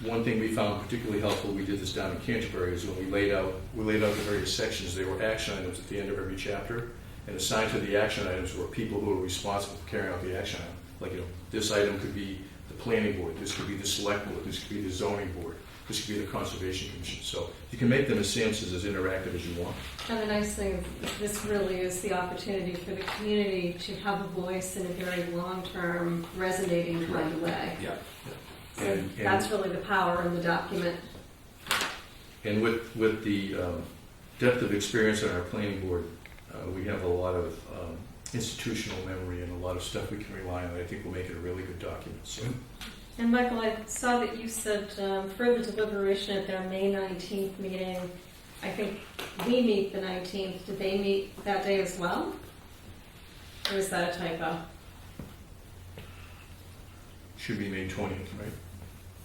One thing we found particularly helpful, we did this down in Canterbury, is when we laid out the various sections, there were action items at the end of every chapter, and assigned to the action items were people who were responsible for carrying out the action item. Like, this item could be the planning board, this could be the select board, this could be the zoning board, this could be the conservation commission. So you can make them, as Sam says, as interactive as you want. And the nice thing is this really is the opportunity for the community to have a voice in a very long-term, resonating kind of way. Yeah. So And that's really the power in the document. And with the depth of experience on our planning board, we have a lot of institutional memory and a lot of stuff we can rely on. I think will make it a really good document. So. And Michael, I saw that you said further deliberation at their May 19th meeting. I think we meet the 19th. Did they meet that day as well? Or is that a typo? Should be May 20th, right?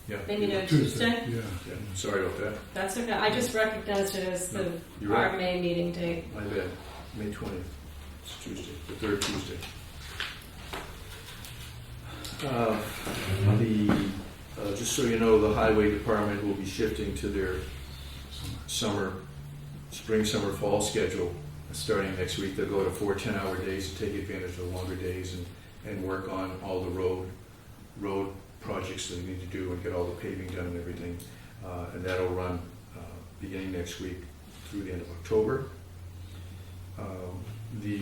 Yeah. Maybe no Tuesday? Yeah. Yeah. Sorry about that. That's okay. I just recognized it as No, the you're our right. May meeting date. My bad. May 20th. It's Tuesday, the third Tuesday. Just so you know, the highway department will be shifting to their spring, summer, fall schedule starting next week. They'll go to 4 10-hour days to take advantage of the longer days and work on all the road projects that they need to do and get all the paving done and everything. And that'll run beginning next week through the end of October. The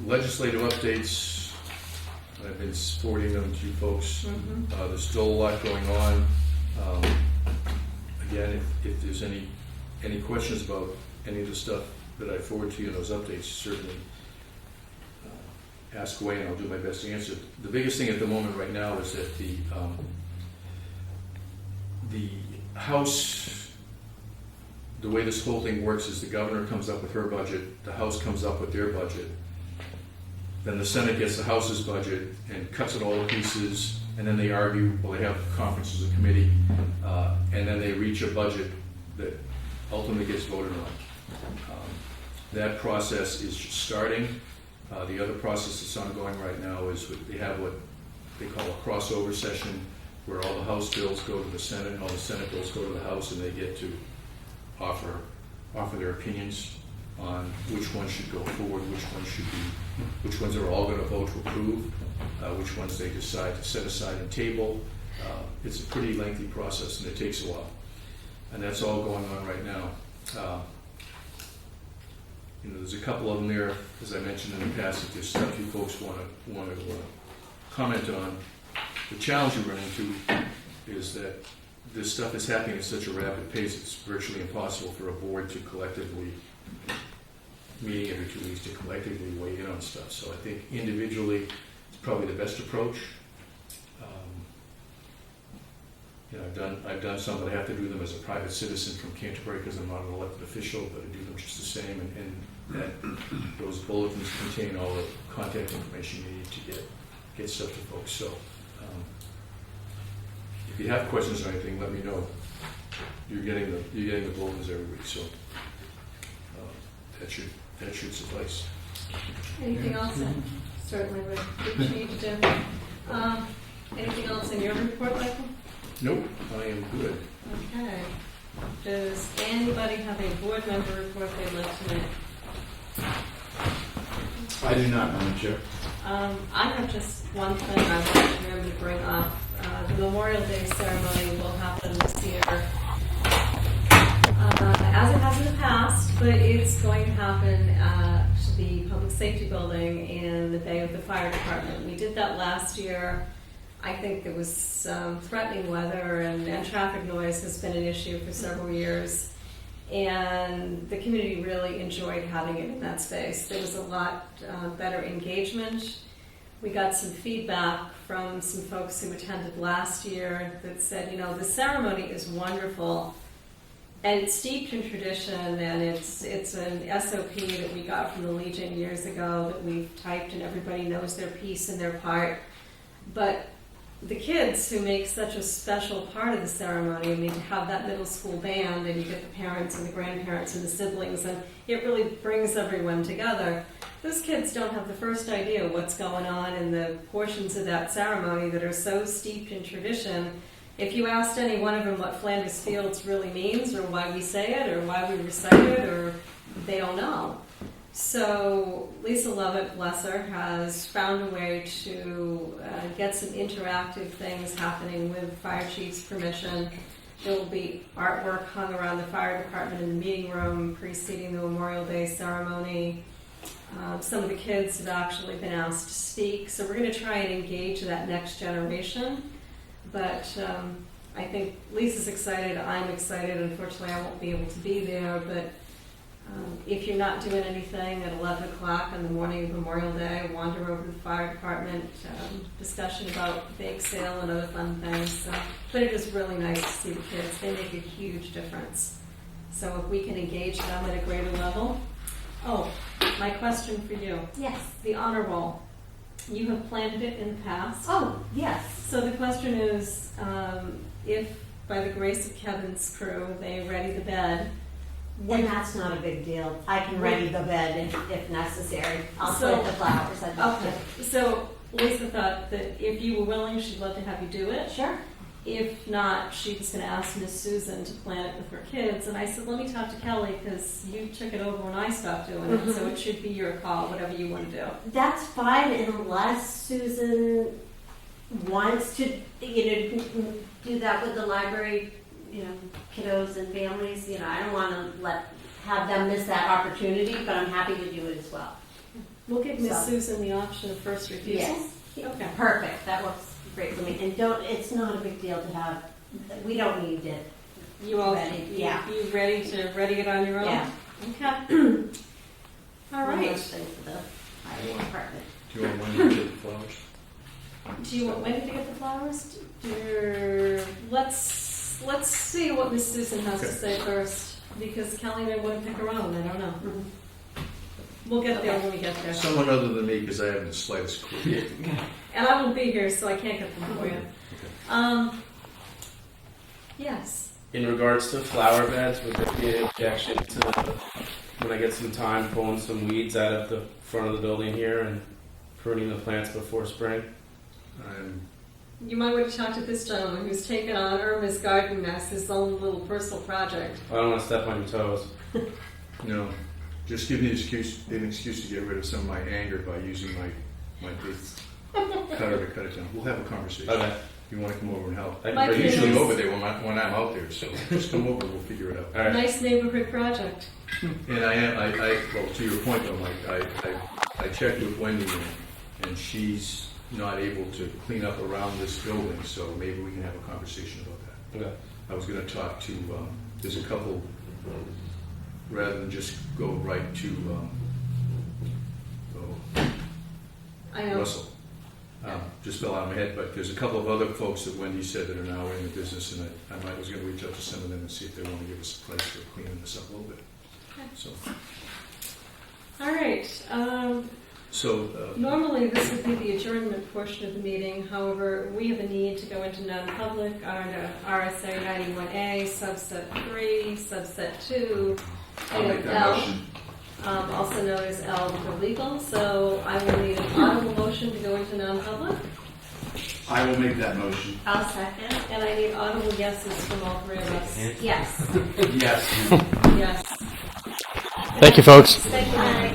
legislative updates, I've been forwarding them to you folks. Mm-hmm. There's still a lot going on. Again, if there's any questions about any of the stuff that I forward to you in those updates, certainly ask away and I'll do my best to answer. The biggest thing at the moment right now is that the House, the way this whole thing works is the governor comes up with her budget, the House comes up with their budget, then the Senate gets the House's budget and cuts it all to pieces, and then they argue, well, they have conferences of committee, and then they reach a budget that ultimately gets voted on. That process is just starting. The other process that's ongoing right now is they have what they call a crossover session, where all the House bills go to the Senate, and all the Senate bills go to the House, and they get to offer their opinions on which ones should go forward, which ones are all going to vote to approve, which ones they decide to set aside and table. It's a pretty lengthy process, and it takes a while. And that's all going on right now. There's a couple of them there, as I mentioned in the past, if there's stuff you folks want to comment on. The challenge you run into is that this stuff is happening at such a rapid pace, it's virtually impossible for a board to collectively, meeting every 2 weeks, to collectively weigh in on stuff. So I think individually, it's probably the best approach. I've done some, but I have to do them as a private citizen from Canterbury because I'm not an elected official, but I do them just the same. And those bulletins contain all the contact information you need to get stuff to folks. So if you have questions or anything, let me know. You're getting the bulletins every week, so that should suffice. Anything else? Certainly would appreciate to do. Anything else in your report, Michael? Nope, I am good. Okay. Does anybody have a board member report they'd like to make? I do not, Madam Chair. I have just one thing I want to remember to bring up. The Memorial Day ceremony will happen this year, as it has in the past, but it's going to happen at the Public Safety Building in the bay of the fire department. We did that last year. I think there was some threatening weather and traffic noise has been an issue for several years. And the community really enjoyed having it in that space. There was a lot better engagement. We got some feedback from some folks who attended last year that said, the ceremony is wonderful and it's steeped in tradition, and it's an SOP that we got from the Legion years ago that we've typed and everybody knows their piece and their part. But the kids who make such a special part of the ceremony. I mean, to have that middle school band, and you get the parents and the grandparents and the siblings, and it really brings everyone together. Those kids don't have the first idea what's going on in the portions of that ceremony that are so steeped in tradition. If you asked any one of them what Flanders Fields really means, or why we say it, or why we recite it, or they don't know. So Lisa Lovett, bless her, has found a way to get some interactive things happening with fire chief's permission. There will be artwork hung around the fire department in the meeting room preceding the Memorial Day ceremony. Some of the kids have actually been asked to speak, so we're going to try and engage that next generation. But I think Lisa's excited, I'm excited. Unfortunately, I won't be able to be there, but if you're not doing anything at 11 o'clock on the morning of Memorial Day, wander over to the fire department, discussion about bake sale and other fun things. So, but it is really nice to see the kids. They make a huge difference. So if we can engage them at a greater level. Oh, my question for you. Yes. The honor roll. You have planned it in the past. Oh, yes. So the question is, if by the grace of Kevin's crew, they ready the bed, And that's not a big deal. I can ready the bed if necessary. I'll plant the flowers. I'd love Okay, so Lisa thought that if you were willing, she'd love to have you do it. to. Sure. If not, she was going to ask Miss Susan to plan it with her kids. And I said, let me talk to Kelly, because you took it over when I stopped doing it, so it should be your call, whatever you want to do. That's fine unless Susan wants to, do that with the library, kiddos and families. I don't want to have them miss that opportunity, but I'm happy to do it as well. We'll give Miss So- Susan the option of first refusal. Yes. Okay. Perfect. That works great for me. And it's not a big deal to have, we don't need it. You all Ready, yeah. You ready it on your own? Yeah. Okay. All One right. last thing for the fire department. Do you want one to get the flowers? Do you want Wendy to get the flowers? Let's see what Miss Susan has to Okay. say first, because Kelly may want to pick her own. I don't know. We'll get there when we get there. Someone other than me, because I haven't the slightest clue. And I won't be here, so I can't get them for you. Yes. In regards to flower beds, would there be an objection to when I get some time pulling some weeds out of the front of the building here and pruning the plants before spring? You might want to talk to this gentleman who's taken on Irma's garden as his own little personal project. I don't want to step on your toes. No, just give me an excuse to get rid of some of my anger by using my big cutter to cut it down. We'll have a conversation. Okay. You want to come over and help? I My I'm usually goodness. over there when I'm out there, so just come over, we'll figure it out. All right. Nice neighborhood project. And well, to your point though, Mike, I checked with Wendy and she's not able to clean up around this building, so maybe we can have a conversation about that. Okay. I was gonna talk to, there's a couple, rather than just go right to, I know. Russell. Just fell out of my head, but there's a couple of other folks that Wendy said that are now in the business, and I was going to reach out to some of them and see if they want to give us a place for cleaning this up a little bit. Okay. So, All right. Normally, this would be the adjournment portion of the meeting. However, we have a need to go into non-public under RSA 91A, subset 3, subset 2, I'll make that L, motion. also known as L for legal. So I will need an audible motion to go into non-public, I will make that motion. I'll second. and I need audible yeses from all three of us. Yes. Yes. Yes. Thank you, folks. Thank you, Mary.